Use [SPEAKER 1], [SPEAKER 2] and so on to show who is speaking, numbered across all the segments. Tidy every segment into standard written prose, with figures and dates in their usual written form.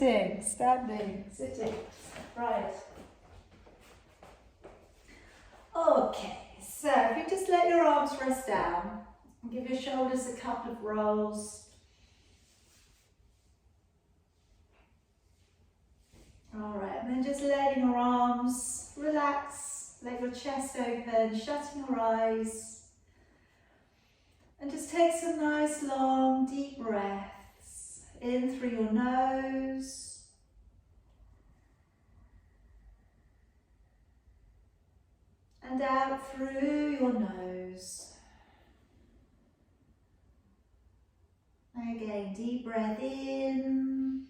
[SPEAKER 1] Sitting, standing, sitting. Right. Okay, so if you just let your arms rest down and give your shoulders a couple of rolls. Alright, and then just letting your arms relax, let your chest open, shutting your eyes. And just take some nice long deep breaths in through your nose. And out through your nose. Again, deep breath in.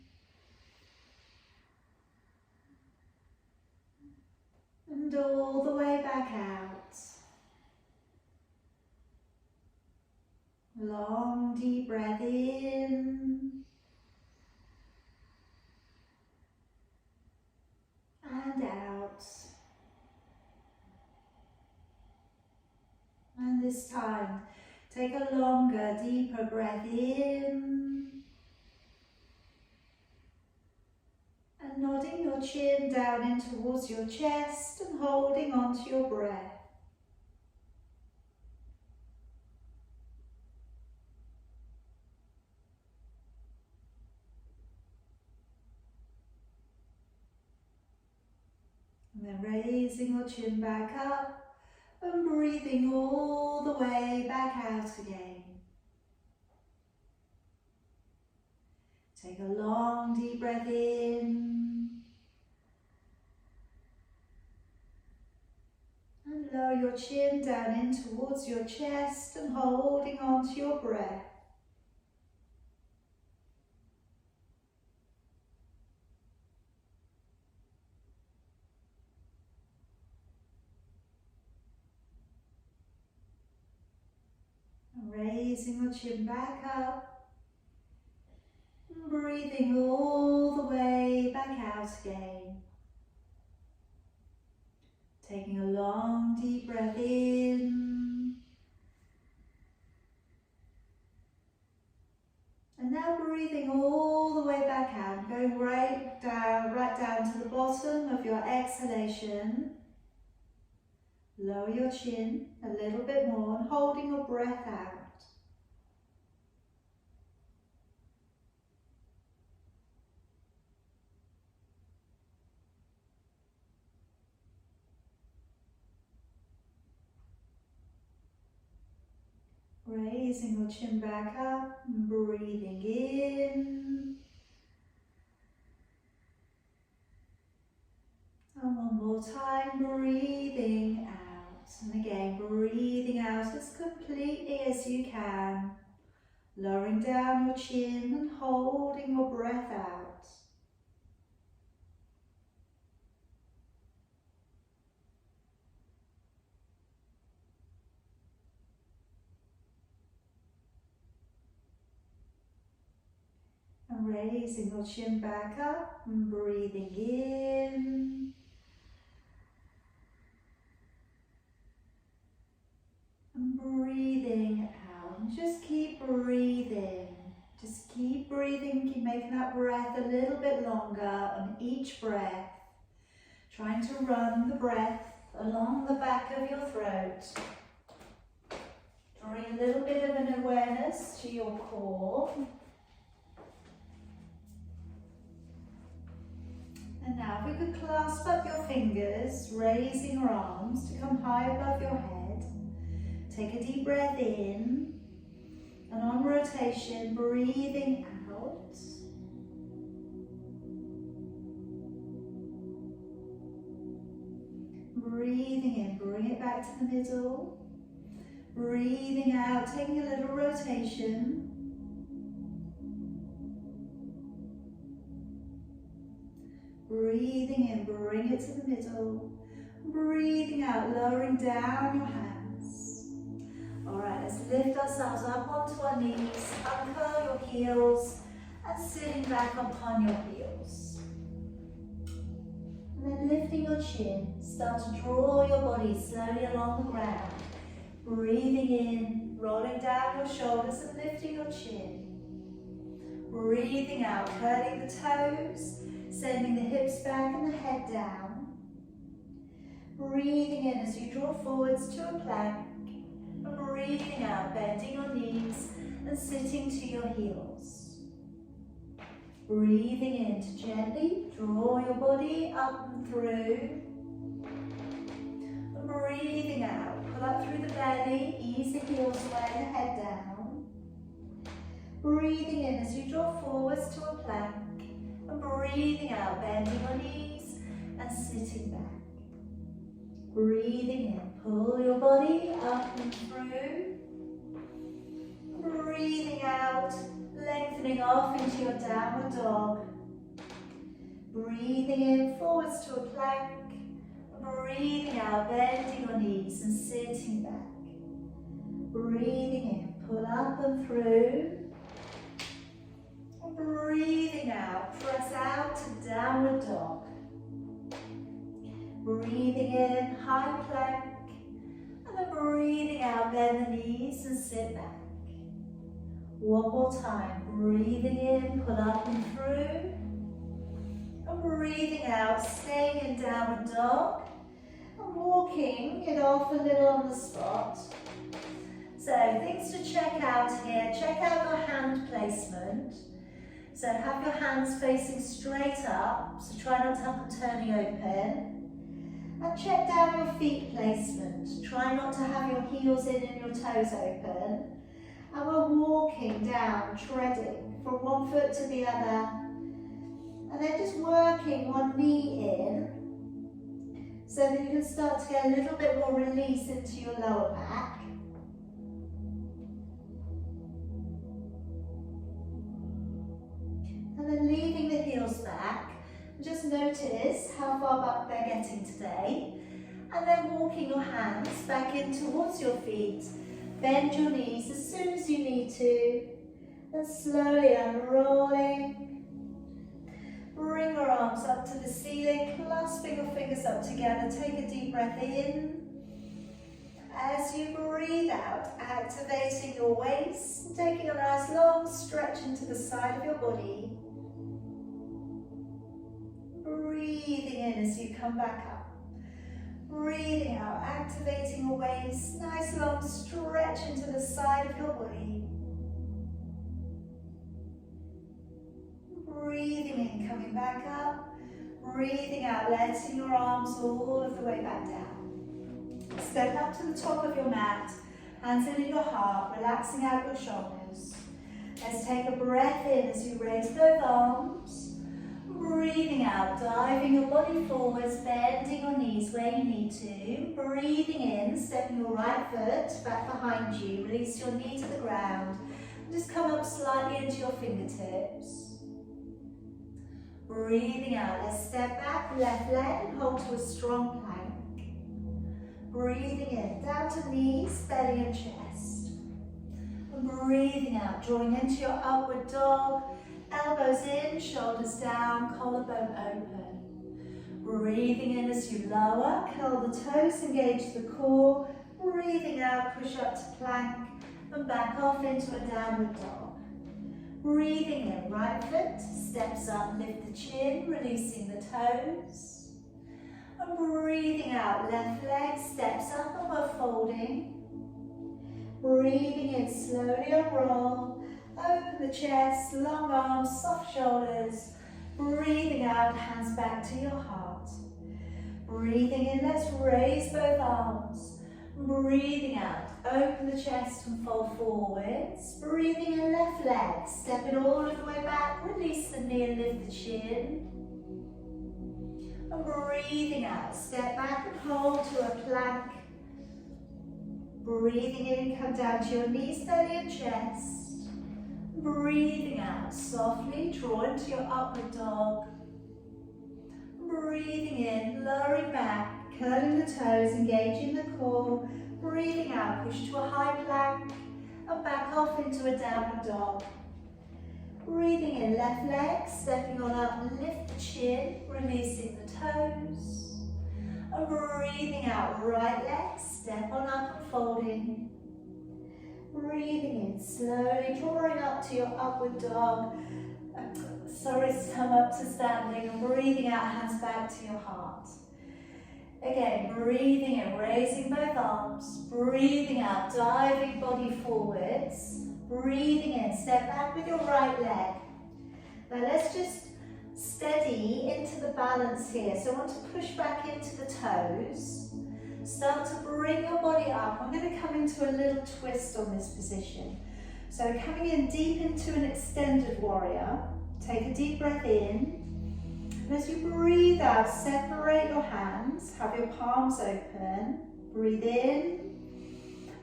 [SPEAKER 1] And all the way back out. Long deep breath in. And out. And this time, take a longer, deeper breath in. And nodding your chin down in towards your chest and holding on to your breath. And then raising your chin back up and breathing all the way back out again. Take a long deep breath in. And lower your chin down in towards your chest and holding on to your breath. And raising your chin back up. And breathing all the way back out again. Taking a long deep breath in. And now breathing all the way back out, going right down to the bottom of your exhalation. Lower your chin a little bit more and holding your breath out. Raising your chin back up and breathing in. And one more time, breathing out. And again, breathing out as completely as you can. Lowering down your chin and holding your breath out. And raising your chin back up and breathing in. And breathing out. And just keep breathing. Just keep breathing, keep making that breath a little bit longer on each breath. Trying to run the breath along the back of your throat. Drawing a little bit of an awareness to your core. And now if we could clasp up your fingers, raising your arms to come high above your head. Take a deep breath in, and on rotation, breathing out. Breathing in, bring it back to the middle. Breathing out, taking a little rotation. Breathing in, bring it to the middle. Breathing out, lowering down your hands. Alright, let's lift ourselves up onto our knees, uncurl your heels, and sitting back upon your heels. And then lifting your chin, start to draw your body slowly along the ground. Breathing in, rolling down your shoulders and lifting your chin. Breathing out, curling the toes, sending the hips back and the head down. Breathing in as you draw forwards to a plank. And breathing out, bending your knees and sitting to your heels. Breathing in to gently draw your body up and through. And breathing out, pull up through the belly, ease the heels away and the head down. Breathing in as you draw forwards to a plank. And breathing out, bending your knees and sitting back. Breathing in, pull your body up and through. Breathing out, lengthening off into your downward dog. Breathing in, forwards to a plank. Breathing out, bending your knees and sitting back. Breathing in, pull up and through. Breathing out, press out to downward dog. Breathing in, high plank. And then breathing out, bend the knees and sit back. One more time, breathing in, pull up and through. And breathing out, staying in downward dog. And walking it off a little on the spot. So things to check out here, check out your hand placement. So have your hands facing straight up, so try not to have them turning open. And check down your feet placement. Try not to have your heels in and your toes open. And we're walking down, treading from one foot to the other. And then just working one knee in so that you can start to get a little bit more release into your lower back. And then leaving the heels back. Just notice how far back they're getting today. And then walking your hands back in towards your feet. Bend your knees as soon as you need to. And slowly unrolling. Bring your arms up to the ceiling, clasping your fingers up together. Take a deep breath in. As you breathe out, activating your waist. Taking a nice long stretch into the side of your body. Breathing in as you come back up. Breathing out, activating your waist. Nice long stretch into the side of your body. Breathing in, coming back up. Breathing out, letting your arms all of the way back down. Step up to the top of your mat. Hands in your heart, relaxing out your shoulders. Let's take a breath in as you raise both arms. Breathing out, diving your body forwards, bending your knees where you need to. Breathing in, stepping your right foot back behind you. Release your knee to the ground. Just come up slightly into your fingertips. Breathing out, let's step back, left leg and hold to a strong plank. Breathing in, down to knees, belly and chest. And breathing out, drawing into your upward dog. Elbows in, shoulders down, collarbone open. Breathing in as you lower, curl the toes, engage the core. Breathing out, push up to plank and back off into a downward dog. Breathing in, right foot steps up, lift the chin, releasing the toes. And breathing out, left leg steps up and we're folding. Breathing in, slowly unroll. Open the chest, long arms, soft shoulders. Breathing out, hands back to your heart. Breathing in, let's raise both arms. Breathing out, open the chest and fold forwards. Breathing in, left leg, step it all of the way back. Release the knee and lift the chin. And breathing out, step back and hold to a plank. Breathing in, come down to your knees, belly and chest. Breathing out, softly draw into your upward dog. Breathing in, lowering back, curling the toes, engaging the core. Breathing out, push to a high plank and back off into a downward dog. Breathing in, left leg, stepping on up, lift the chin, releasing the toes. And breathing out, right leg, step on up and folding. Breathing in, slowly drawing up to your upward dog. Sorry to come up to standing and breathing out, hands back to your heart. Again, breathing in, raising both arms, breathing out, diving body forwards, breathing in, step back with your right leg. Now let's just steady into the balance here. So I want to push back into the toes, start to bring your body up. I'm going to come into a little twist on this position. So coming in deep into an extended warrior, take a deep breath in. And as you breathe out, separate your hands, have your palms open, breathe in.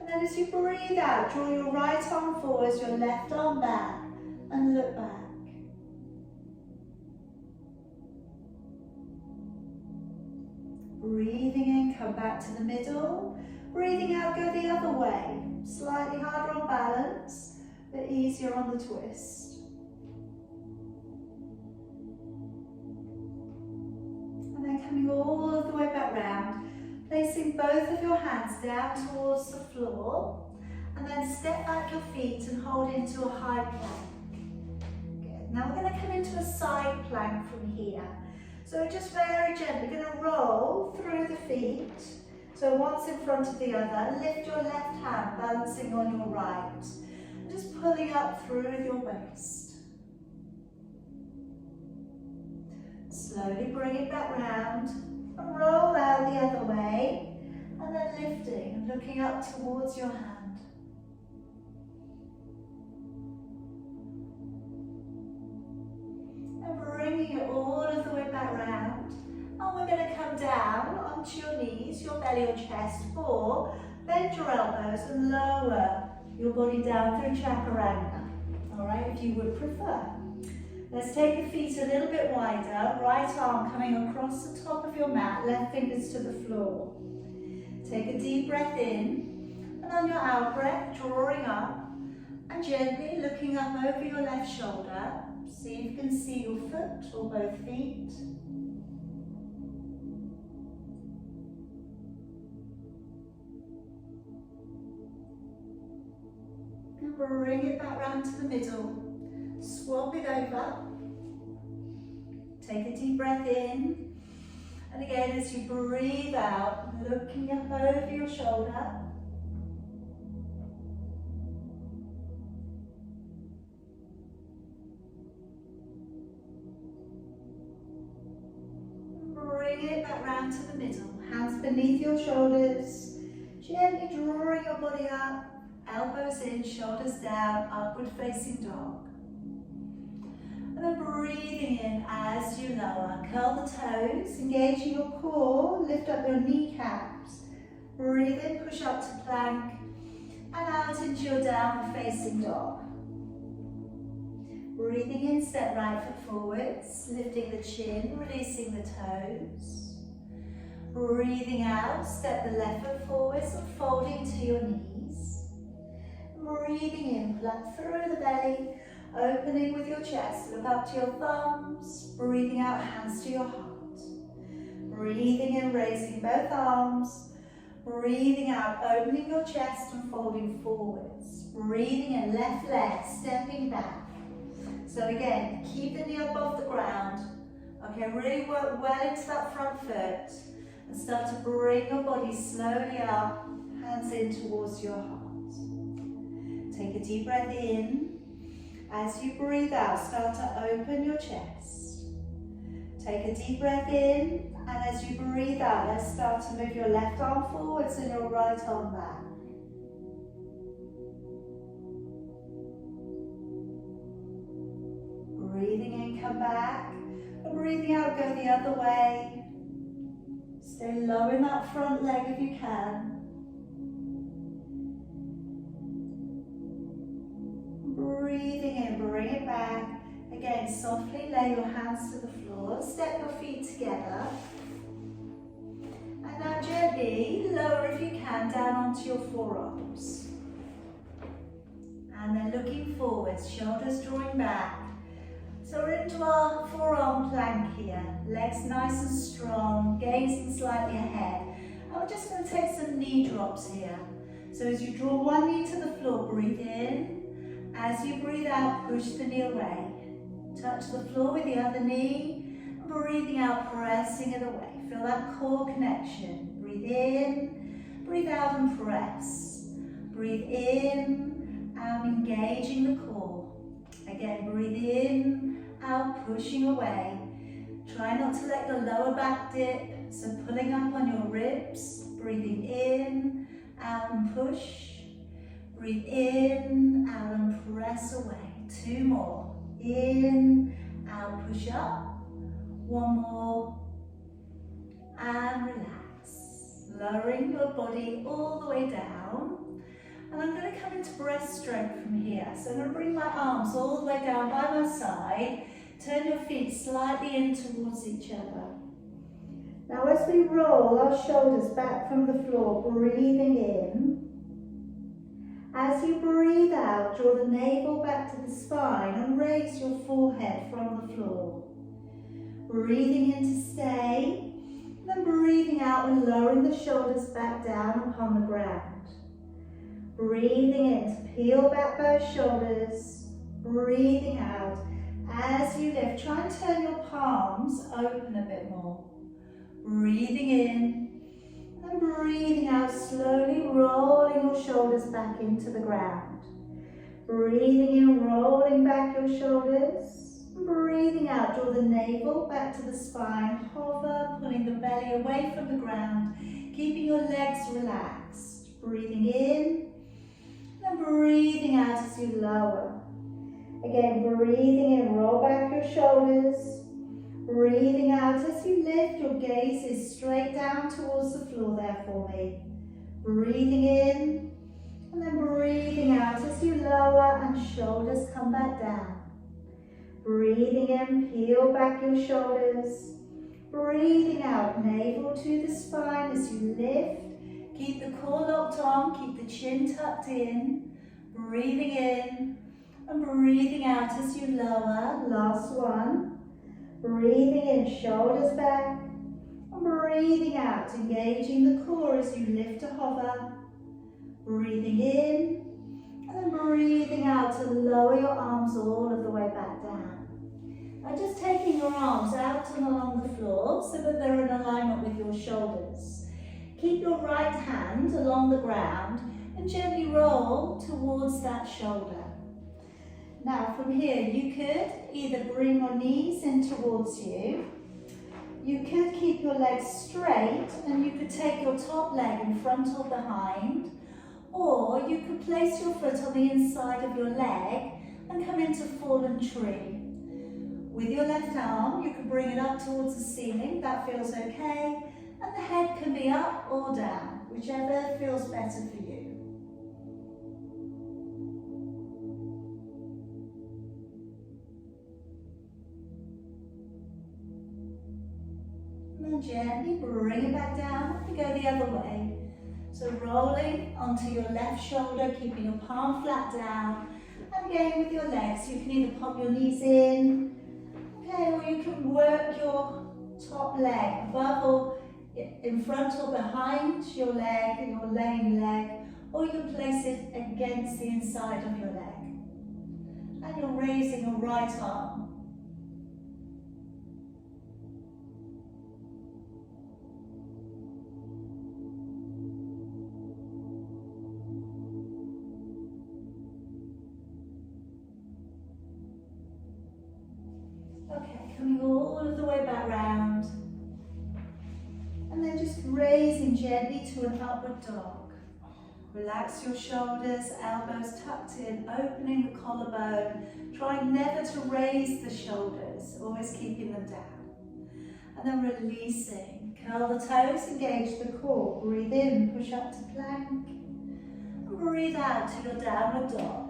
[SPEAKER 1] And then as you breathe out, draw your right arm forwards, your left arm back, and look back. Breathing in, come back to the middle. Breathing out, go the other way. Slightly harder on balance, but easier on the twist. Coming all of the way back round, placing both of your hands down towards the floor, and then step back your feet and hold into a high plank. Good. Now we're going to come into a side plank from here. So we're just very gently going to roll through the feet. So one's in front of the other. Lift your left hand, balancing on your right. And just pulling up through with your waist. Slowly bring it back round and roll out the other way, and then lifting and looking up towards your hand. And bringing it all of the way back round. And we're going to come down onto your knees, your belly or chest, or bend your elbows and lower your body down through chaturanga. Alright, if you would prefer. Let's take the feet a little bit wider, right arm coming across the top of your mat, left fingers to the floor. Take a deep breath in, and on your out breath, drawing up, and gently looking up over your left shoulder. See if you can see your foot or both feet. And bring it back round to the middle. Swap it over. Take a deep breath in. And again, as you breathe out, looking up over your shoulder. Bring it back round to the middle. Hands beneath your shoulders. Gently drawing your body up. Elbows in, shoulders down, upward facing dog. And then breathing in as you lower. Curl the toes, engaging your core, lift up your kneecaps. Breathe in, push up to plank, and out into your downward facing dog. Breathing in, step right foot forwards, lifting the chin, releasing the toes. Breathing out, step the left foot forwards and folding to your knees. Breathing in, pull up through the belly, opening with your chest, look up to your thumbs, breathing out, hands to your heart. Breathing in, raising both arms, breathing out, opening your chest and folding forwards. Breathing in, left leg, stepping back. So again, keep the knee above the ground. Okay, really work well into that front foot and start to bring your body slowly up, hands in towards your heart. Take a deep breath in. As you breathe out, start to open your chest. Take a deep breath in, and as you breathe out, let's start to move your left arm forwards and your right arm back. Breathing in, come back, and breathing out, go the other way. Stay low in that front leg if you can. Breathing in, bring it back. Again, softly lay your hands to the floor, step your feet together. And now gently lower if you can down onto your forearms. And then looking forwards, shoulders drawing back. So we're into our forearm plank here. Legs nice and strong, gazing slightly ahead. And we're just going to take some knee drops here. So as you draw one knee to the floor, breathe in. As you breathe out, push the knee away. Touch the floor with the other knee. Breathing out, pressing it away. Feel that core connection. Breathe in, breathe out and press. Breathe in, out, engaging the core. Again, breathe in, out, pushing away. Try not to let the lower back dip, so pulling up on your ribs. Breathing in, out and push. Breathe in, out and press away. 2 more. In, out, push up. 1 more. And relax. Lowering your body all the way down. And I'm going to come into breaststroke from here. So I'm going to bring my arms all the way down by my side. Turn your feet slightly in towards each other. Now as we roll our shoulders back from the floor, breathing in. As you breathe out, draw the navel back to the spine and raise your forehead from the floor. Breathing in to stay, then breathing out and lowering the shoulders back down upon the ground. Breathing in to peel back both shoulders. Breathing out as you lift. Try and turn your palms open a bit more. Breathing in. And breathing out, slowly rolling your shoulders back into the ground. Breathing in, rolling back your shoulders. Breathing out, draw the navel back to the spine. Hover, pulling the belly away from the ground. Keeping your legs relaxed. Breathing in. And breathing out as you lower. Again, breathing in, roll back your shoulders. Breathing out as you lift, your gaze is straight down towards the floor there for me. Breathing in, and then breathing out as you lower and shoulders come back down. Breathing in, peel back your shoulders. Breathing out, navel to the spine as you lift. Keep the core locked on, keep the chin tucked in. Breathing in, and breathing out as you lower. Last one. Breathing in, shoulders back, and breathing out, engaging the core as you lift to hover. Breathing in, and then breathing out to lower your arms all of the way back down. Now just taking your arms out and along the floor so that they're in alignment with your shoulders. Keep your right hand along the ground and gently roll towards that shoulder. Now from here, you could either bring your knees in towards you, you could keep your legs straight and you could take your top leg in front or behind, or you could place your foot on the inside of your leg and come into fallen tree. With your left arm, you can bring it up towards the ceiling, that feels okay, and the head can be up or down, whichever feels better for you. And gently bring it back down and go the other way. So rolling onto your left shoulder, keeping your palm flat down. And again with your legs, you can either pop your knees in, okay, or you can work your top leg above or in front or behind your leg, your laying leg, or you can place it against the inside of your leg. And you're raising your right arm. Okay, coming all of the way back round. And then just raising gently to an upward dog. Relax your shoulders, elbows tucked in, opening the collarbone. Trying never to raise the shoulders, always keeping them down. And then releasing. Curl the toes, engage the core. Breathe in, push up to plank. And breathe out to your downward dog.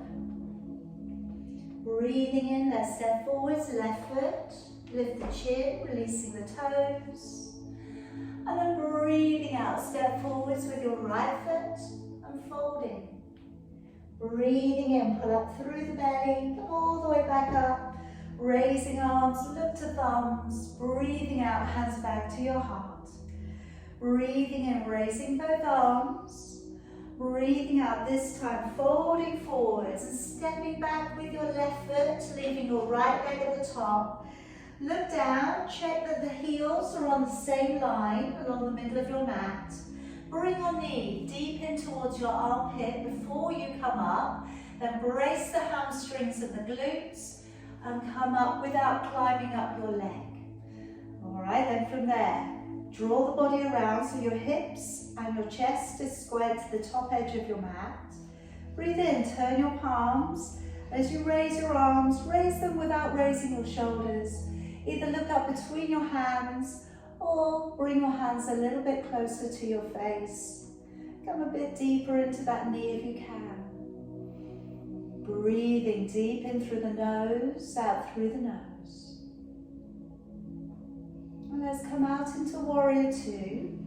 [SPEAKER 1] Breathing in, let's step forwards, left foot. Lift the chin, releasing the toes. And then breathing out, step forwards with your right foot and folding. Breathing in, pull up through the belly, come all the way back up. Raising arms, look to thumbs. Breathing out, hands back to your heart. Breathing in, raising both arms. Breathing out this time, folding forwards and stepping back with your left foot, leaving your right leg at the top. Look down, check that the heels are on the same line along the middle of your mat. Bring your knee deep in towards your armpit before you come up. Then brace the hamstrings and the glutes and come up without climbing up your leg. Alright, then from there, draw the body around so your hips and your chest is squared to the top edge of your mat. Breathe in, turn your palms. As you raise your arms, raise them without raising your shoulders. Either look up between your hands or bring your hands a little bit closer to your face. Come a bit deeper into that knee if you can. Breathing deep in through the nose, out through the nose. And let's come out into Warrior Two.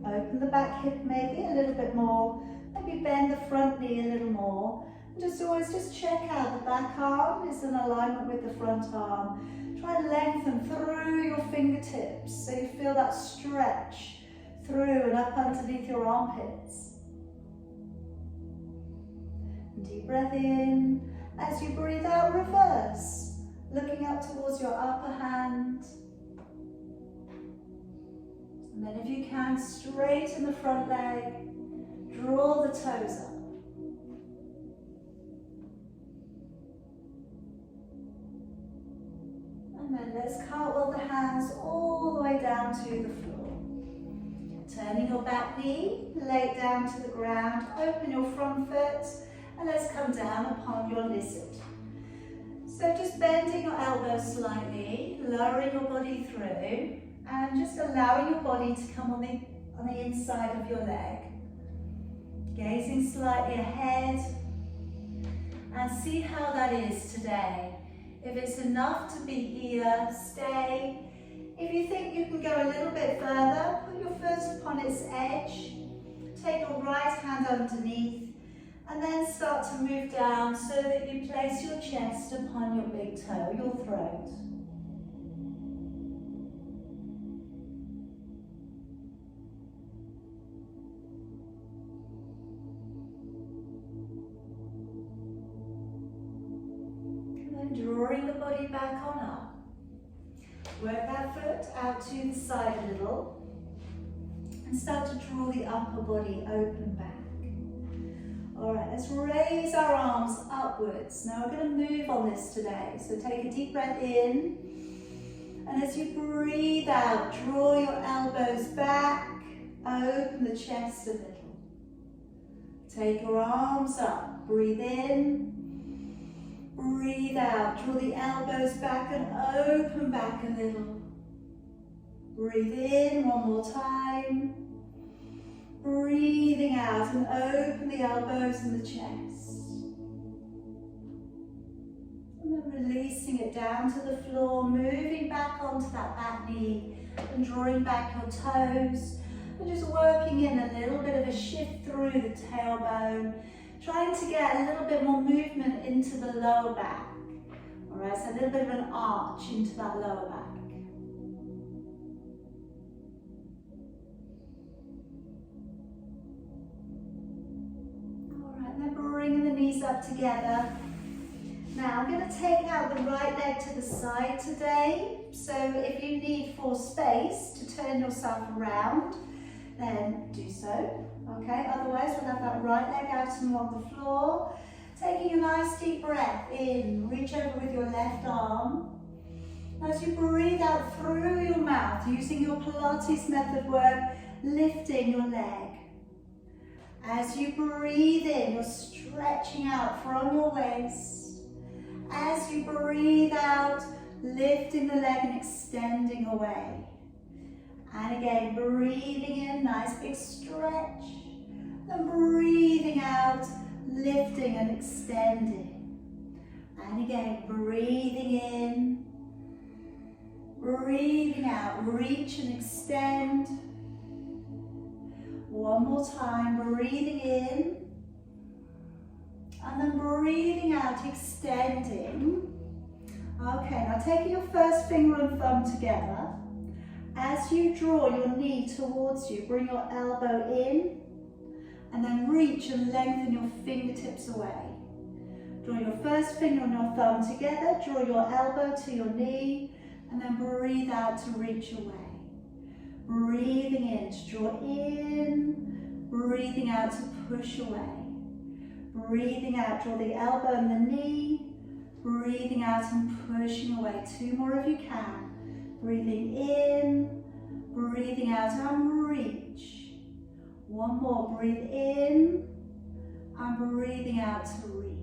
[SPEAKER 1] Open the back hip maybe a little bit more. Maybe bend the front knee a little more. And just check out the back arm is in alignment with the front arm. Try and lengthen through your fingertips so you feel that stretch through and up underneath your armpits. Deep breath in. As you breathe out, reverse. Looking up towards your upper hand. And then if you can, straighten the front leg. Draw the toes up. And then let's cartwheel the hands all the way down to the floor. Turning your back knee, lay it down to the ground. Open your front foot. And let's come down upon your lizard. So just bending your elbows slightly, lowering your body through, and just allowing your body to come on the inside of your leg. Gazing slightly ahead, and see how that is today. If it's enough to be here, stay. If you think you can go a little bit further, put your foot upon its edge. Take your right hand underneath. And then start to move down so that you place your chest upon your big toe, your throat. And then drawing the body back on up. Work that foot out to the side a little. And start to draw the upper body open back. Alright, let's raise our arms upwards. Now we're going to move on this today. So take a deep breath in. And as you breathe out, draw your elbows back. Open the chest a little. Take your arms up. Breathe in. Breathe out. Draw the elbows back and open back a little. Breathe in one more time. Breathing out and open the elbows and the chest. And then releasing it down to the floor, moving back onto that back knee and drawing back your toes. And just working in a little bit of a shift through the tailbone, trying to get a little bit more movement into the lower back. Alright, so a little bit of an arch into that lower back. Then bringing the knees up together. Now I'm going to take out the right leg to the side today. So if you need for space to turn yourself around, then do so. Okay, otherwise we'll have that right leg out and on the floor. Taking a nice deep breath in, reach over with your left arm. As you breathe out through your mouth, using your Pilates method work, lifting your leg. As you breathe in, you're stretching out from your waist. As you breathe out, lifting the leg and extending away. And again, breathing in, nice big stretch. And breathing out, lifting and extending. And again, breathing in, breathing out, reach and extend. One more time, breathing in, and then breathing out, extending. Okay, now taking your first finger and thumb together. As you draw your knee towards you, bring your elbow in, And then reach and lengthen your fingertips away. Draw your first finger and your thumb together, draw your elbow to your knee, and then breathe out to reach away. Breathing in to draw in, breathing out to push away. Breathing out, draw the elbow and the knee, breathing out and pushing away. 2 more if you can. Breathing in, breathing out and reach. 1 more, breathe in and breathing out to reach.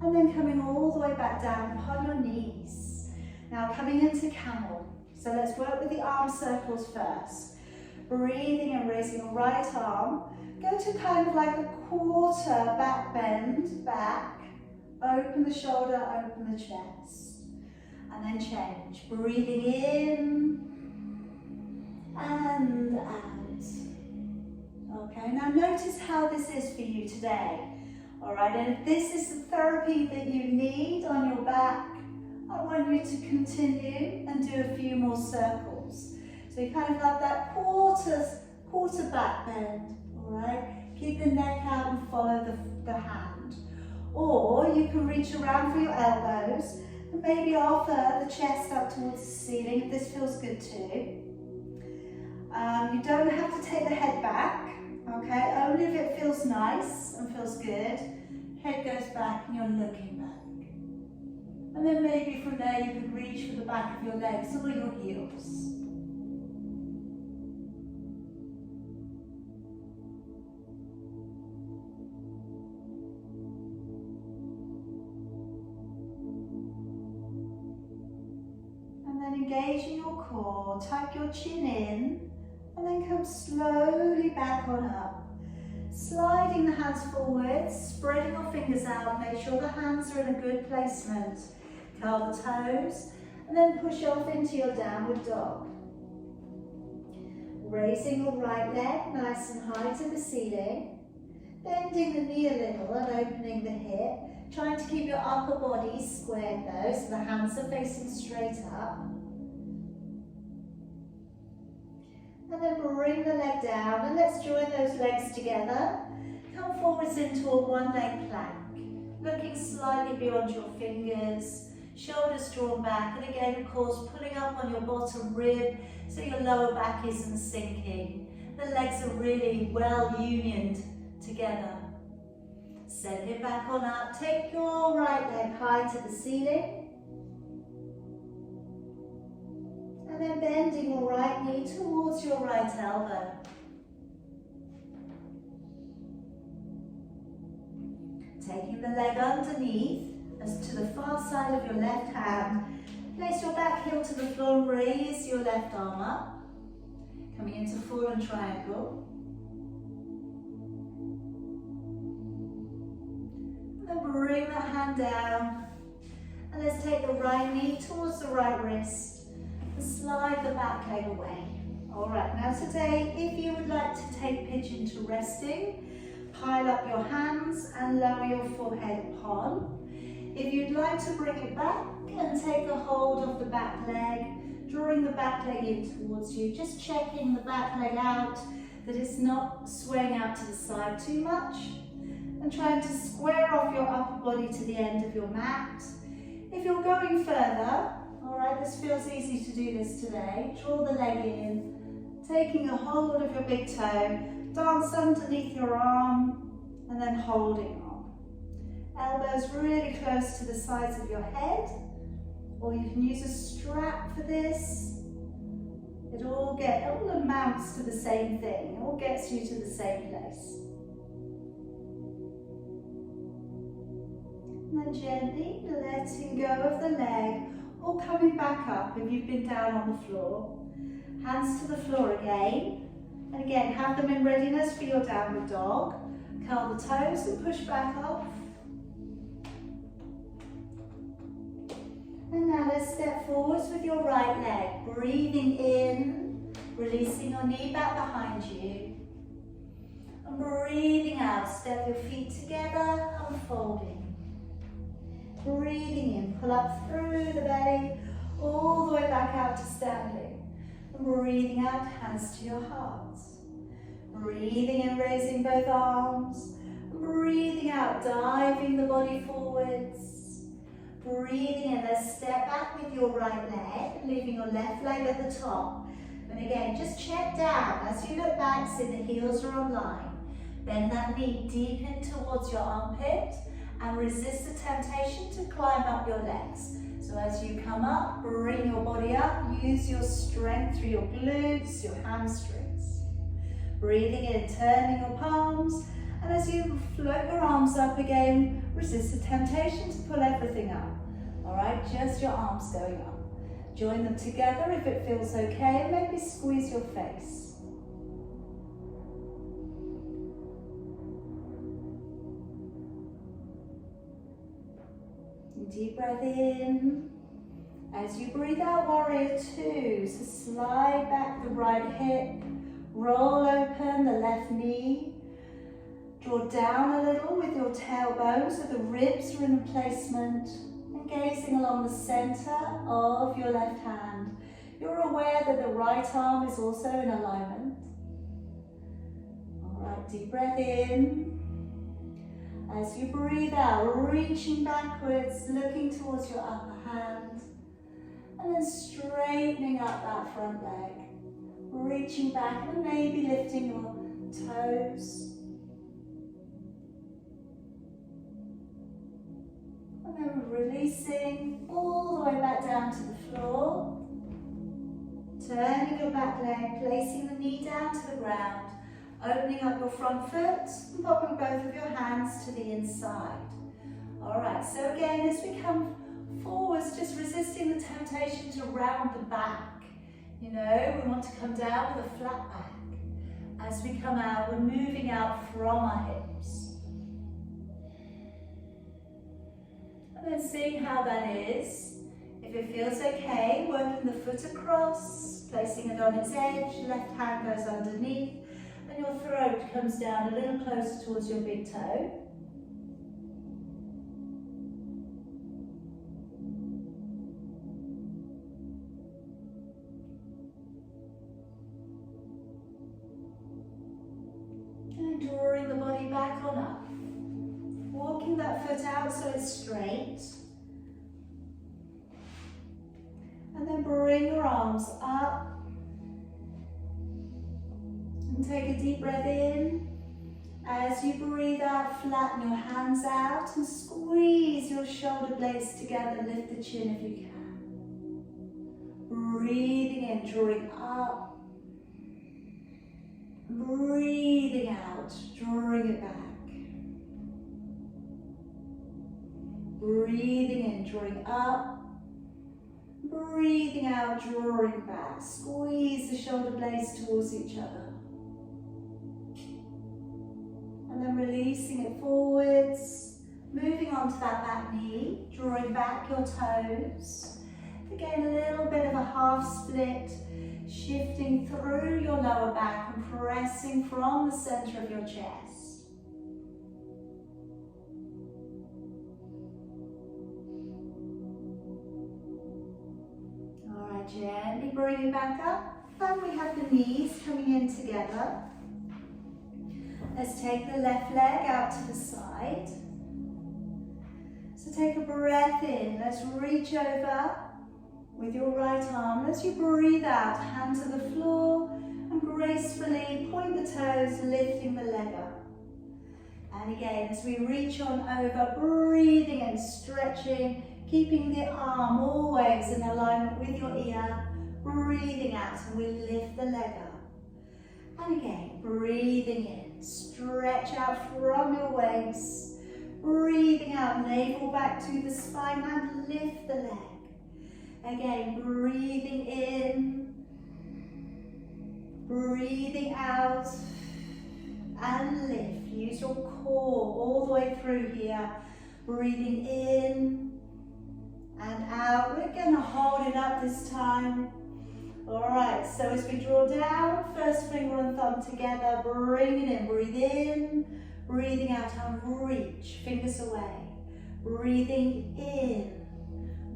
[SPEAKER 1] And then coming all the way back down upon your knees. Now coming into camel. So let's work with the arm circles first. Breathing and raising your right arm. Go to kind of like a quarter back bend, back. Open the shoulder, open the chest. And then change. Breathing in and out. Okay, now notice how this is for you today. Alright, and if this is the therapy that you need on your back, I want you to continue and do a few more circles. So you kind of have that quarter back bend, alright? Keep the neck out and follow the hand. Or you can reach around for your elbows and maybe offer the chest up towards the ceiling if this feels good too. You don't have to take the head back, okay? Only if it feels nice and feels good. Head goes back and you're looking back. And then maybe from there you can reach for the back of your legs or your heels. And then engaging your core, tuck your chin in, and then come slowly back on up. Sliding the hands forward, spreading your fingers out, make sure the hands are in a good placement. Curl the toes, and then push off into your downward dog. Raising your right leg nice and high to the ceiling. Bending the knee a little and opening the hip. Trying to keep your upper body squared though, so the hands are facing straight up. And then bring the leg down and let's join those legs together. Come forwards into a 1-leg plank. Looking slightly beyond your fingers. Shoulders drawn back, and again, of course, pulling up on your bottom rib so your lower back isn't sinking. The legs are really well unioned together. Send it back on up. Take your right leg high to the ceiling. And then bending your right knee towards your right elbow. Taking the leg underneath. As to the far side of your left hand, place your back heel to the floor and raise your left arm up, coming into fallen triangle. And then bring that hand down, and let's take the right knee towards the right wrist and slide the back leg away. Alright, now today, if you would like to take pigeon to resting, pile up your hands and lower your forehead upon. If you'd like to bring it back and take a hold of the back leg, drawing the back leg in towards you, just checking the back leg out, that it's not swaying out to the side too much, and trying to square off your upper body to the end of your mat. If you're going further, alright, this feels easy to do this today, draw the leg in, taking a hold of your big toe, dance underneath your arm, and then holding on. Elbows really close to the sides of your head, or you can use a strap for this. It all amounts to the same thing. It all gets you to the same place. And then gently letting go of the leg, or coming back up if you've been down on the floor. Hands to the floor again. And again, have them in readiness for your downward dog. Curl the toes and push back off. And now let's step forwards with your right leg. Breathing in, releasing your knee back behind you. And breathing out, step your feet together, unfolding. Breathing in, pull up through the belly, all the way back out to standing. And breathing out, hands to your heart. Breathing in, raising both arms. Breathing out, diving the body forwards. Breathing in, let's step back with your right leg, leaving your left leg at the top. And again, just check down. As you look back, see the heels are on line. Bend that knee deep in towards your armpit and resist the temptation to climb up your legs. So as you come up, bring your body up, use your strength through your glutes, your hamstrings. Breathing in, turning your palms, and as you float your arms up again, resist the temptation to pull everything up. All right, just your arms going up. Join them together if it feels okay, and maybe squeeze your face. Deep breath in. As you breathe out, warrior two. So slide back the right hip, roll open the left knee. Draw down a little with your tailbone so the ribs are in placement. And gazing along the center of your left hand. You're aware that the right arm is also in alignment. All right, deep breath in. As you breathe out, reaching backwards, looking towards your upper hand, and then straightening up that front leg. Reaching back and maybe lifting your toes. And then releasing all the way back down to the floor. Turning your back leg, placing the knee down to the ground. Opening up your front foot and popping both of your hands to the inside. All right, so again, as we come forwards, just resisting the temptation to round the back. You know, we want to come down with a flat back. As we come out, we're moving out from our hips. And then seeing how that is. If it feels okay, working the foot across, placing it on its edge, left hand goes underneath, and your throat comes down a little closer towards your big toe. And drawing the body back on up. Walking that foot out so it's straight. And then bring your arms up. And take a deep breath in. As you breathe out, flatten your hands out and squeeze your shoulder blades together. Lift the chin if you can. Breathing in, drawing up. Breathing out, drawing it back. Breathing in, drawing up. Breathing out, drawing back. Squeeze the shoulder blades towards each other. And then releasing it forwards, moving onto that back knee, drawing back your toes. Again, a little bit of a half split, shifting through your lower back and pressing from the center of your chest. All right, gently bring it back up, and we have the knees coming in together. Let's take the left leg out to the side. So take a breath in. Let's reach over with your right arm. As you breathe out, hand to the floor and gracefully point the toes, lifting the leg up. And again, as we reach on over, breathing and stretching, keeping the arm always in alignment with your ear. Breathing out, and we lift the leg up. And again, breathing in, stretch out from your waist. Breathing out, navel back to the spine and lift the leg. Again, breathing in, breathing out and lift. Use your core all the way through here. Breathing in and out. We're going to hold it up this time. Alright, so as we draw down, first finger and thumb together, bring it in, breathe in, breathing out and reach, fingers away. Breathing in,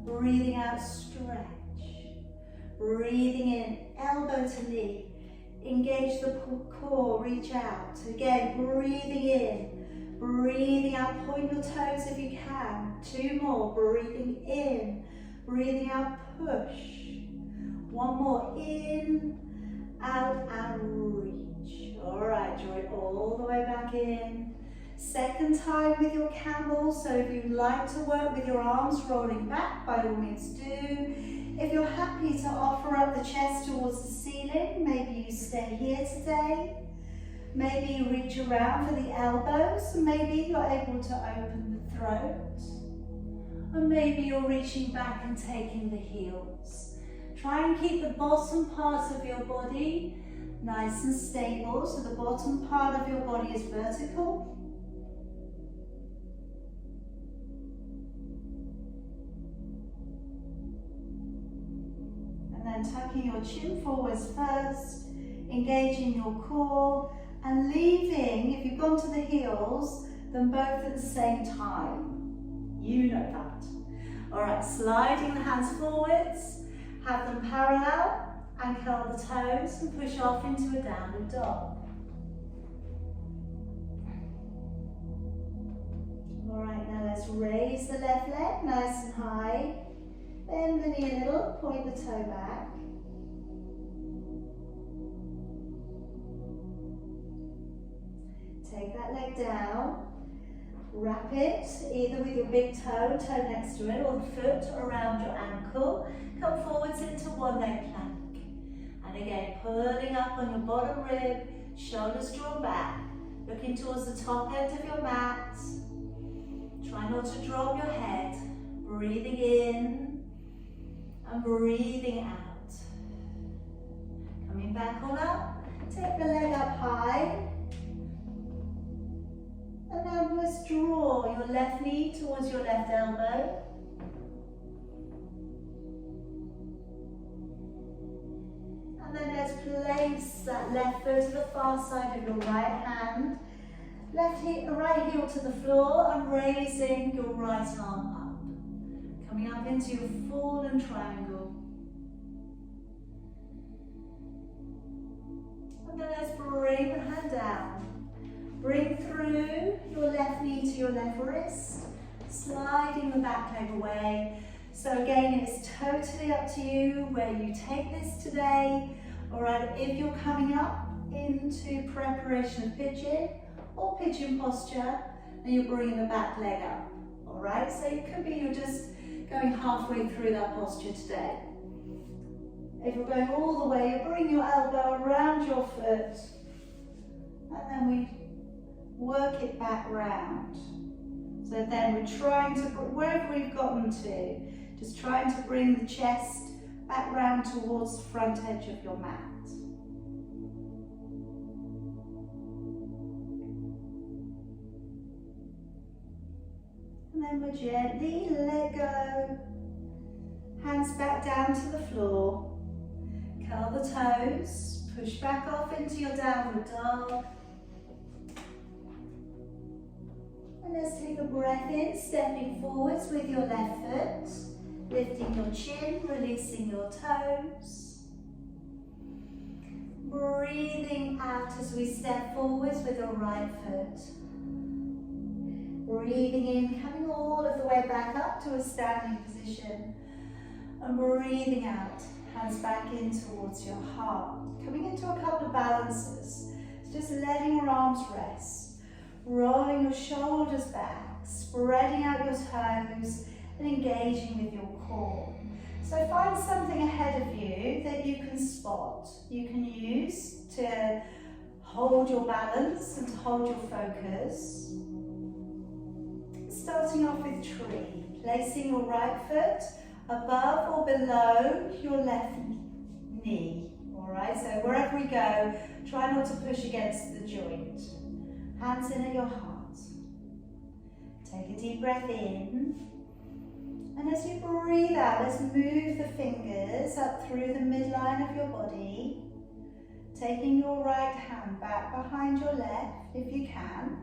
[SPEAKER 1] breathing out, stretch. Breathing in, elbow to knee, Engage the core, reach out. Again, breathing in, breathing out, point your toes if you can. 2 more, breathing in, breathing out, push. 1 more, in, out and reach. All right, draw it all the way back in. Second time with your camel, so if you'd like to work with your arms rolling back, by all means do. If you're happy to offer up the chest towards the ceiling, maybe you stay here today. Maybe you reach around for the elbows, and maybe you're able to open the throat. And maybe you're reaching back and taking the heels. Try and keep the bottom part of your body nice and stable, so the bottom part of your body is vertical. And then tucking your chin forwards first, engaging your core, and leaving, if you've gone to the heels, them both at the same time. You know that. All right, sliding the hands forwards, have them parallel, and curl the toes and push off into a downward dog. All right, now let's raise the left leg nice and high. Bend the knee a little, point the toe back. Take that leg down. Wrap it either with your big toe next to it, or the foot around your ankle. Come forwards into 1 leg plank. And again, pulling up on your bottom rib, shoulders drawn back, looking towards the top end of your mat. Try not to drop your head. Breathing in and breathing out. Coming back on up, take the leg up high. And now just draw your left knee towards your left elbow. And then let's place that left foot to the far side of your right hand. Right heel to the floor and raising your right arm up. Coming up into your fallen triangle. And then let's bring the hand down. Bring through your left knee to your left wrist, sliding the back leg away. So again, it's totally up to you where you take this today. All right, if you're coming up into preparation of pigeon or pigeon posture, then you're bringing the back leg up. All right, so it could be you're just going halfway through that posture today. If you're going all the way, you bring your elbow around your foot, and then we work it back round. So then we're trying to, wherever we've gotten to, just trying to bring the chest back round towards the front edge of your mat. And then we'll gently let go. Hands back down to the floor. Curl the toes. Push back off into your downward dog. And let's take a breath in, stepping forwards with your left foot. Lifting your chin, releasing your toes. Breathing out as we step forwards with your right foot. Breathing in, coming all of the way back up to a standing position. And breathing out, hands back in towards your heart. Coming into a couple of balances. So just letting your arms rest. Rolling your shoulders back, spreading out your toes, and engaging with your core. So find something ahead of you that you can spot. You can use to hold your balance and to hold your focus. Starting off with tree, placing your right foot above or below your left knee. All right, so wherever we go, try not to push against the joint. Hands in at your heart. Take a deep breath in. And as you breathe out, let's move the fingers up through the midline of your body. Taking your right hand back behind your left, if you can.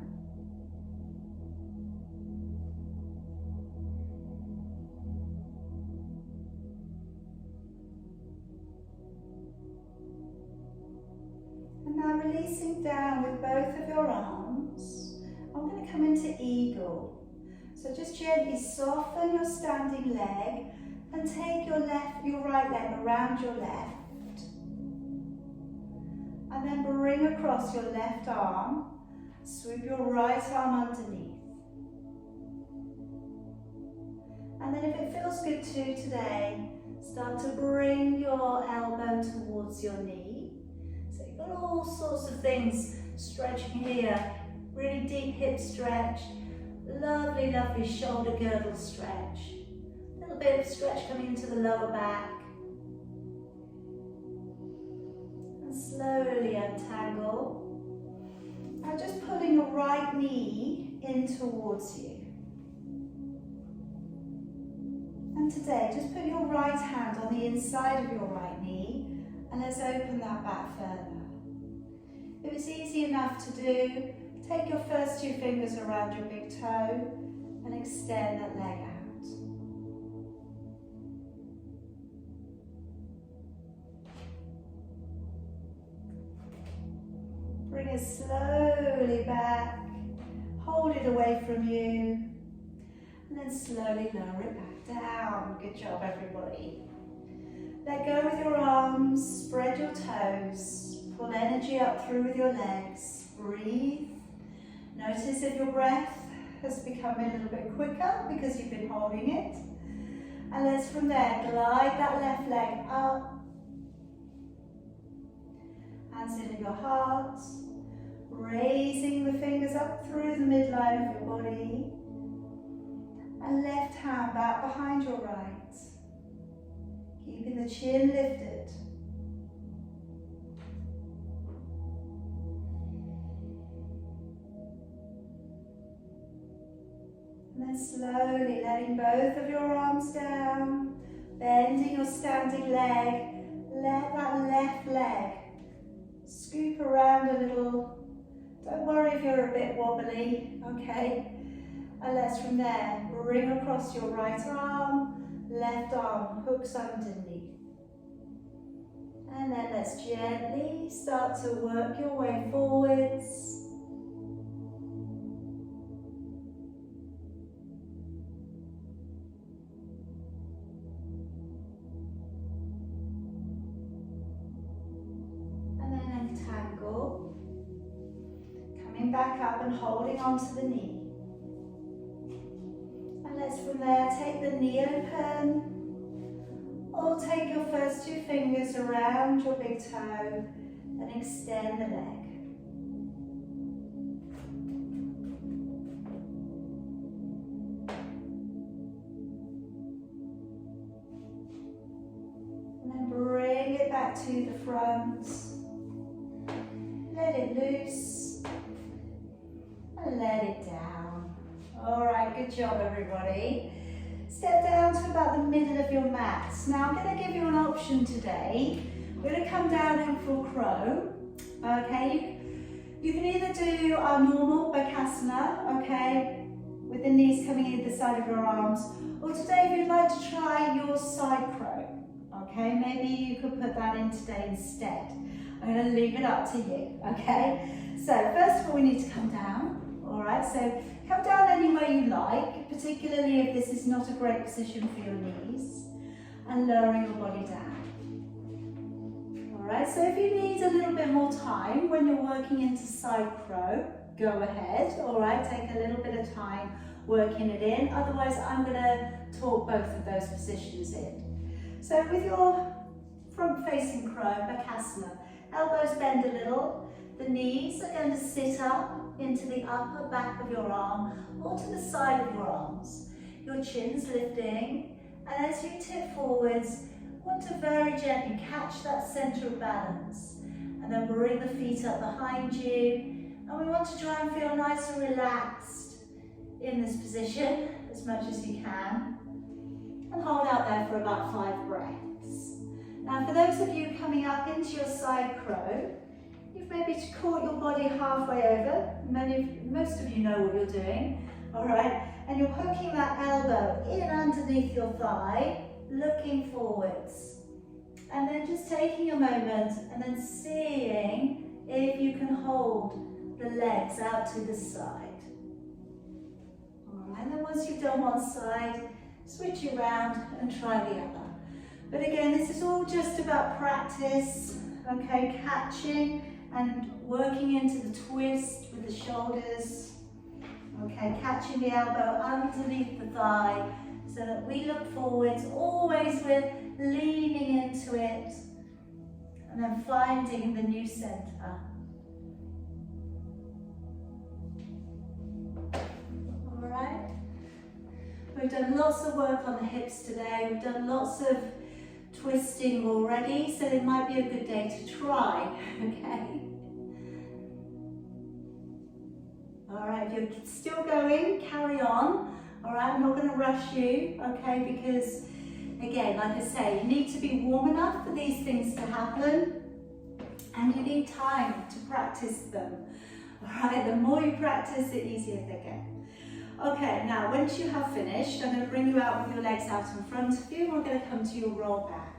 [SPEAKER 1] now releasing down with both of your arms. I'm going to come into eagle. So just gently soften your standing leg and take your right leg around your left. And then bring across your left arm. Swoop your right arm underneath. And then if it feels good too today, start to bring your elbow towards your knee. So you've got all sorts of things stretching here. Really deep hip stretch. Lovely, lovely shoulder girdle stretch. A little bit of stretch coming into the lower back. And slowly untangle. Now just pulling your right knee in towards you. And today, just put your right hand on the inside of your right knee and let's open that back further. If it's easy enough to do, take your first two fingers around your big toe and extend that leg out. Bring it slowly back, hold it away from you, and then slowly lower it back down. Good job, everybody. Let go with your arms, spread your toes, pull energy up through with your legs, breathe. Notice if your breath has become a little bit quicker because you've been holding it. And let's from there glide that left leg up. Hands into your heart, raising the fingers up through the midline of your body. And left hand back behind your right, keeping the chin lifted. And then slowly letting both of your arms down, bending your standing leg, let that left leg scoop around a little. Don't worry if you're a bit wobbly, okay? And let's from there bring across your right arm, left arm hooks underneath. And then let's gently start to work your way forwards. And then untangle. Coming back up and holding onto the knee. Let's from there take the knee open, or take your first two fingers around your big toe and extend the leg. And then bring it back to the front, let it loose and let it down. All right, good job, everybody. Step down to about the middle of your mat. Now, I'm going to give you an option today. We're going to come down in full crow. Okay, you can either do our normal Bakasana, okay, with the knees coming in the side of your arms, or today if you'd like to try your side crow, okay, maybe you could put that in today instead. I'm going to leave it up to you, okay? So first of all, we need to come down. All right, so come down any way you like, particularly if this is not a great position for your knees, and lower your body down. All right, so if you need a little bit more time when you're working into side crow, go ahead. All right, take a little bit of time working it in. Otherwise, I'm going to talk both of those positions in. So with your front facing crow, Bakasana, elbows bend a little. The knees are going to sit up into the upper back of your arm or to the side of your arms. Your chin's lifting, and as you tip forwards, want to very gently catch that center of balance, and then bring the feet up behind you, and we want to try and feel nice and relaxed in this position as much as you can, and hold out there for about 5 breaths. Now for those of you coming up into your side crow, you've maybe caught your body halfway over. Most of you know what you're doing, all right? And you're hooking that elbow in underneath your thigh, looking forwards. And then just taking a moment and then seeing if you can hold the legs out to the side. All right, and then once you've done one side, switch it around and try the other. But again, this is all just about practice, okay, catching and working into the twist with the shoulders, okay, catching the elbow underneath the thigh so that we look forwards, always with leaning into it and then finding the new center. All right, we've done lots of work on the hips today, we've done lots of twisting already, so it might be a good day to try, okay? All right, if you're still going, carry on. All right, I'm not going to rush you, okay, because again, like I say, you need to be warm enough for these things to happen, and you need time to practice them. All right, the more you practice, the easier they get. Okay, now once you have finished, I'm going to bring you out with your legs out in front of you. We're going to come to your roll back.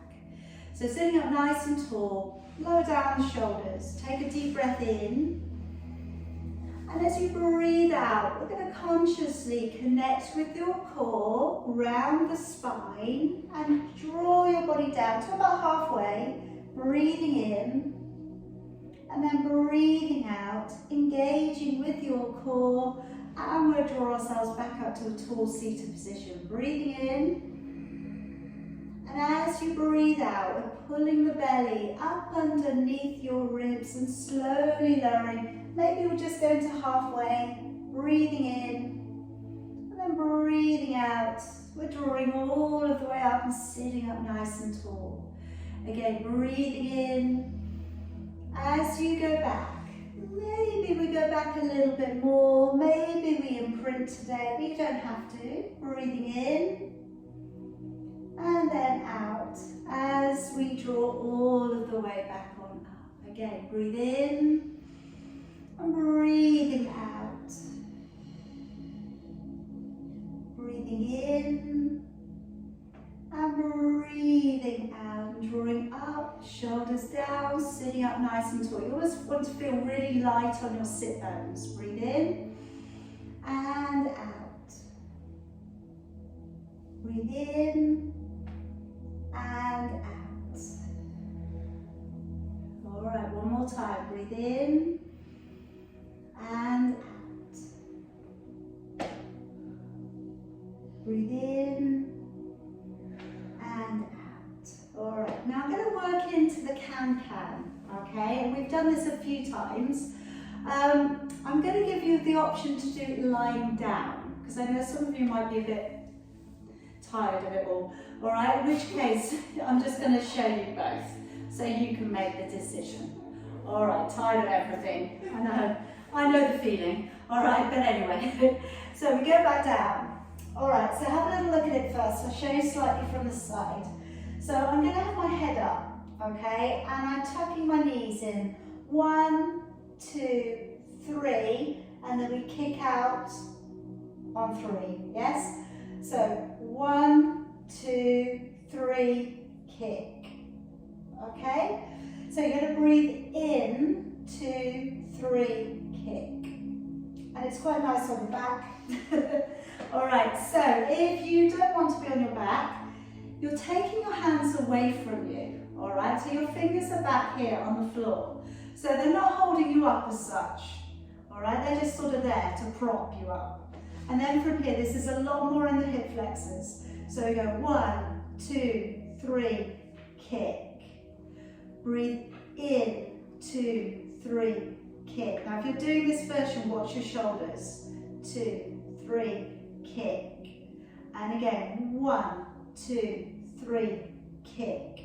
[SPEAKER 1] So sitting up nice and tall, lower down the shoulders. Take a deep breath in. And as you breathe out, we're going to consciously connect with your core, round the spine, and draw your body down to about halfway. Breathing in, and then breathing out, engaging with your core. And we'll draw ourselves back up to a tall seated position. Breathing in. And as you breathe out, we're pulling the belly up underneath your ribs and slowly lowering. Maybe we're just going to halfway. Breathing in. And then breathing out. We're drawing all of the way up and sitting up nice and tall. Again, breathing in. As you go back. Maybe we go back a little bit more, maybe we imprint today, but you don't have to. Breathing in and then out as we draw all of the way back on up. Again, breathe in and breathing out. Breathing in and breathing out and drawing up, shoulders down, sitting up nice and tall. You always want to feel really light on your sit bones. Breathe in and out. Breathe in and out. All right, one more time. Breathe in and out. Breathe in and out. All right, now I'm going to work into the can-can, okay? And we've done this a few times. I'm going to give you the option to do it lying down, because I know some of you might be a bit tired of it all right? In which case, I'm just going to show you both, so you can make the decision. All right, tired of everything. I know the feeling. All right, but anyway, so we go back down. All right, so have a little look at it first. I'll show you slightly from the side. So I'm going to have my head up, okay, and I'm tucking my knees in. 1, 2, 3, and then we kick out on 3, yes? So 1, 2, 3, kick, okay? So you're going to breathe in, 2, 3, kick. And it's quite nice on your back. All right, so if you don't want to be on your back, you're taking your hands away from you, all right? So your fingers are back here on the floor. So they're not holding you up as such, all right? They're just sort of there to prop you up. And then from here, this is a lot more in the hip flexors. So you go 1, 2, 3, kick. Breathe in, 2, 3, kick. Now if you're doing this version, watch your shoulders. 2, 3, kick. And again, 1, 2, 3, kick.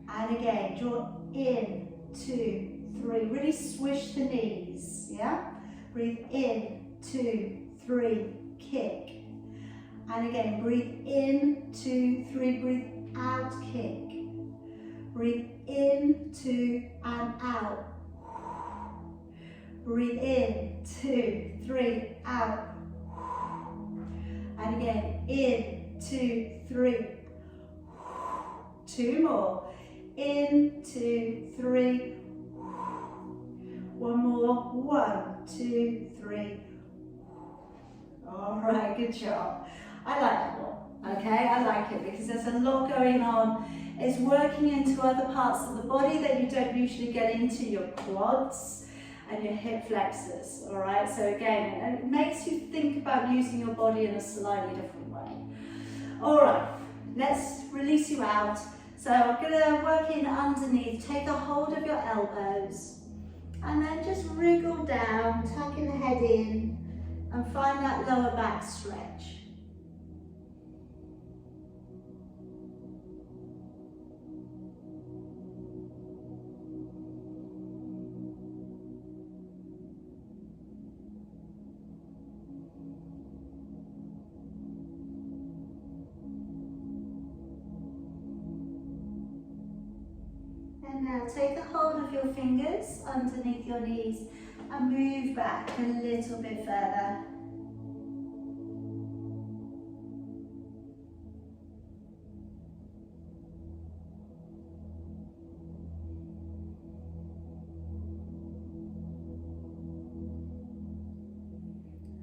[SPEAKER 1] And again, draw in, 2, 3. Really swish the knees, yeah? Breathe in, 2, 3, kick. And again, breathe in, 2, 3, breathe out, kick. Breathe in, 2, and out. Breathe in, 2, 3, out. And again, in, 2, 3. 2 more. In, 2, 3. more. 1, 2, 3. All right, good job. I like that one, okay? I like it because there's a lot going on. It's working into other parts of the body that you don't usually get into, your quads and your hip flexors, all right? So again, it makes you think about using your body in a slightly different way. All right, let's release you out. So I'm gonna work in underneath, take a hold of your elbows, and then just wriggle down, tucking the head in, and find that lower back stretch. And now take a hold of your fingers underneath your knees and move back a little bit further.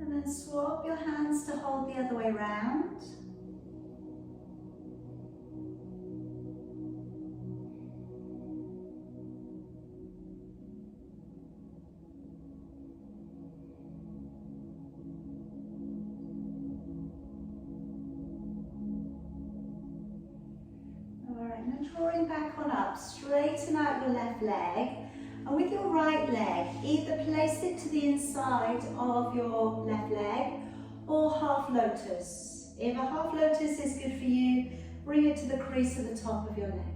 [SPEAKER 1] And then swap your hands to hold the other way round. Drawing back on up, straighten out your left leg, and with your right leg, either place it to the inside of your left leg or half lotus. If a half lotus is good for you, bring it to the crease of the top of your leg.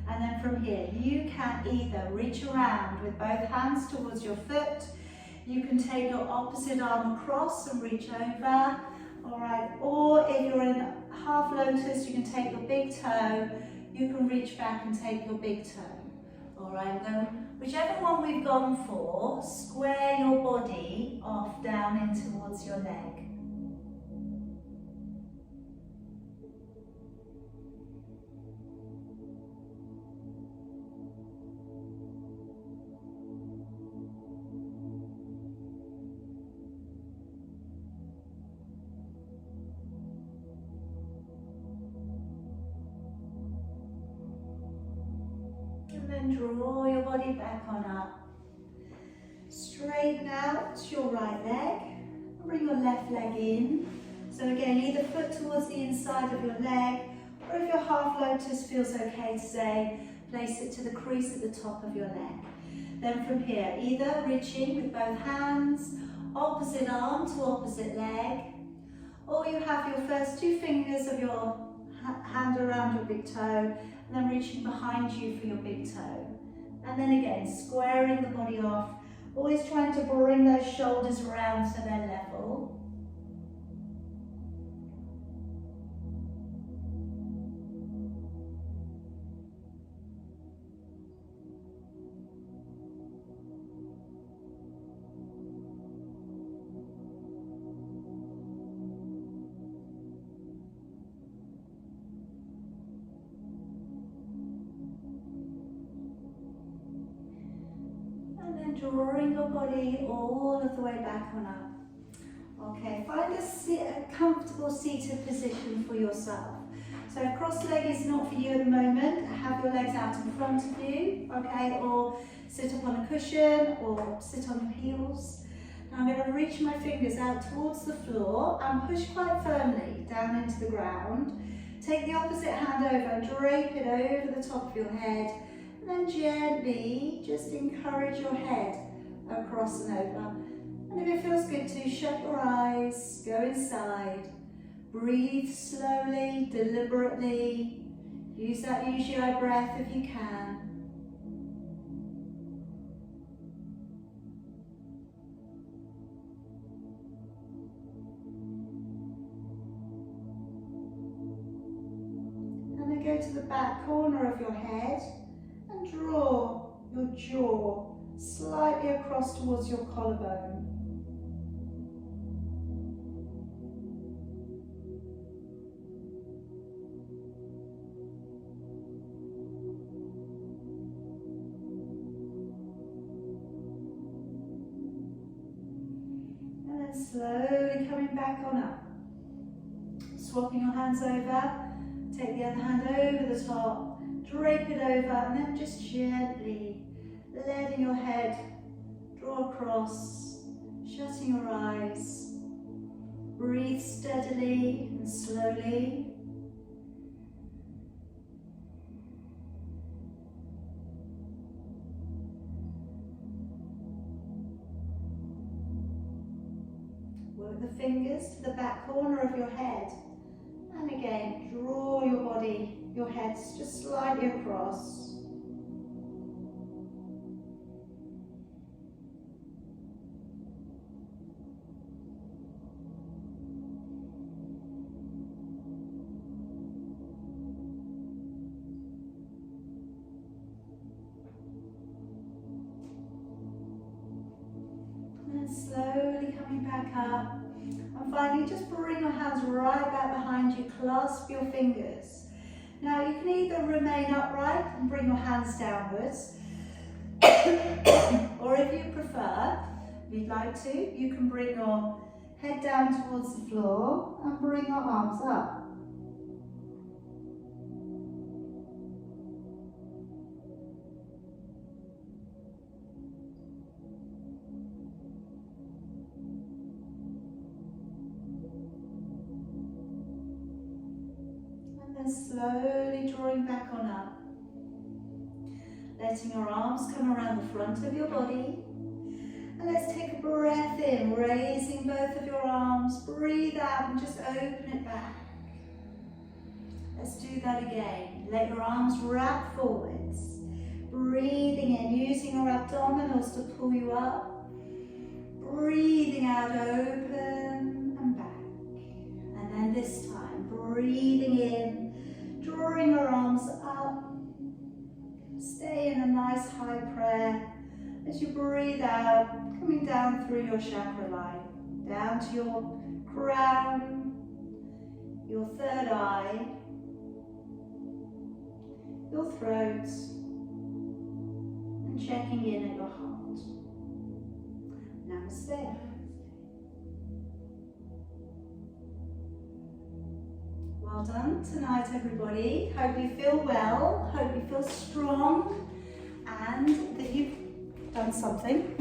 [SPEAKER 1] And then from here, you can either reach around with both hands towards your foot, you can take your opposite arm across and reach over, all right, or if you're in half lotus, you can take your big toe, you can reach back and take your big toe. All right, then whichever one we've gone for, square your body off down in towards your leg. And then draw your body back on up. Straighten out your right leg. Bring your left leg in. So again, either foot towards the inside of your leg, or if your half lotus feels okay today, place it to the crease at the top of your leg. Then from here, either reaching with both hands, opposite arm to opposite leg, or you have your first two fingers of your hand around your big toe, and then reaching behind you for your big toe. And then again, squaring the body off, always trying to bring those shoulders around to their level. Drawing your body all of the way back on up. Okay, find a comfortable seated position for yourself. So if cross-leg is not for you at the moment, have your legs out in front of you, okay, or sit up on a cushion or sit on your heels. Now I'm going to reach my fingers out towards the floor and push quite firmly down into the ground. Take the opposite hand over and drape it over the top of your head. And then gently just encourage your head across and over. And if it feels good to, shut your eyes, go inside, breathe slowly, deliberately. Use that UGI breath if you can. And then go to the back corner of your head. Draw your jaw slightly across towards your collarbone. slowly coming back on up. Swapping your hands over, take the other hand over the top, drape it over, and then just gently letting your head draw across, shutting your eyes. Breathe steadily and slowly. Work the fingers to the back corner of your head. And again, draw your body, your head just slightly across. And slowly coming back up. And finally, just bring your hands right back behind you, clasp your fingers. Now you can either remain upright and bring your hands downwards, or if you prefer, if you'd like to, you can bring your head down towards the floor and bring your arms up. Slowly drawing back on up, letting your arms come around the front of your body, and let's take a breath in, raising both of your arms, breathe out and just open it back. Let's do that again. Let your arms wrap forwards, breathing in, using your abdominals to pull you up, breathing out, open and back, and then this time breathing in, drawing your arms up, stay in a nice high prayer as you breathe out, coming down through your chakra line, down to your crown, your third eye, your throat, and checking in at your heart. Namaste. Well done tonight, everybody. Hope you feel well, hope you feel strong, and that you've done something.